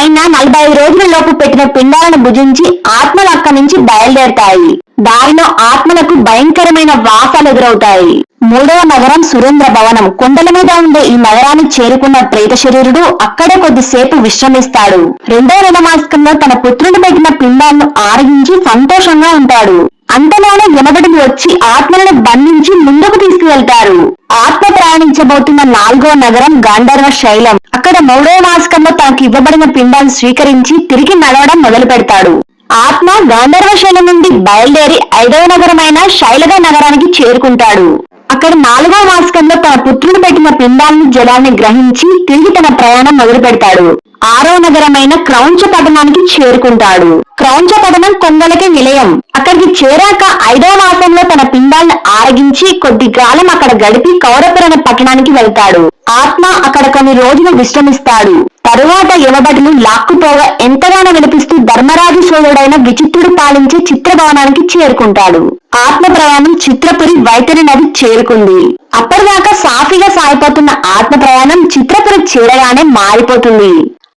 ఆయన 45 రోజుల లోపు పెట్టిన పిండాలను భుజించి ఆత్మలు అక్కడి నుంచి బయలుదేరతాయి. దారిలో ఆత్మలకు భయంకరమైన వాసాలు ఎదురవుతాయి. మూడవ నగరం సురేంద్ర భవనం. కొండల మీద ఉండే ఈ నగరాన్ని చేరుకున్న ప్రేత శరీరుడు అక్కడే కొద్దిసేపు విశ్రమిస్తాడు. రెండవ నెలమాసకంలో తన పుత్రుడు పెట్టిన పిండాలను ఆరగించి సంతోషంగా ఉంటాడు. అంతలోనే యమభటులు వచ్చి ఆత్మలను బంధించి ముందుకు తీసుకువెళ్తారు. ఆత్మ ప్రయాణించబోతున్న 4వ నగరం గాంధర్వ శైలం. అక్కడ 3వ మాసకంలో తనకు ఇవ్వబడిన పిండాలను స్వీకరించి తిరిగి నడవడం మొదలు పెడతాడు. ఆత్మ గాంధర్వ శైలం నుండి బయలుదేరి 5వ నగరమైన శైలగ నగరానికి చేరుకుంటాడు. అక్కడ 4వ మాసకంలో తన పుత్రుడు పెట్టిన పిండాలను జలాన్ని గ్రహించి తిరిగి తన ప్రయాణం మొదలు పెడతాడు. 6వ నగరమైన క్రౌంచ పట్టణానికి చేరుకుంటాడు. క్రౌంచ పట్టణం కొంగలకి నిలయం. అక్కడికి చేరాక 5వ మాసంలో తన పిండాలను ఆరగించి కొద్ది కాలం అక్కడ గడిపి కౌరపుర అనే పట్టణానికి వెళ్తాడు. ఆత్మ అక్కడ కొన్ని రోజులు విశ్రమిస్తాడు. తరువాత యమభటులు లాక్కుపోగా ఎంతగానో వినిపిస్తూ ధర్మరాజు సోదరుడైన విచిత్రుడు పాలించే చిత్రభవనానికి చేరుకుంటాడు. ఆత్మ ప్రయాణం చిత్రపురి వైతరి నది చేరుకుంది. అప్పటిదాకా సాఫీగా సాగిపోతున్న ఆత్మ ప్రయాణం చిత్రపురి చేరగానే మారిపోతుంది.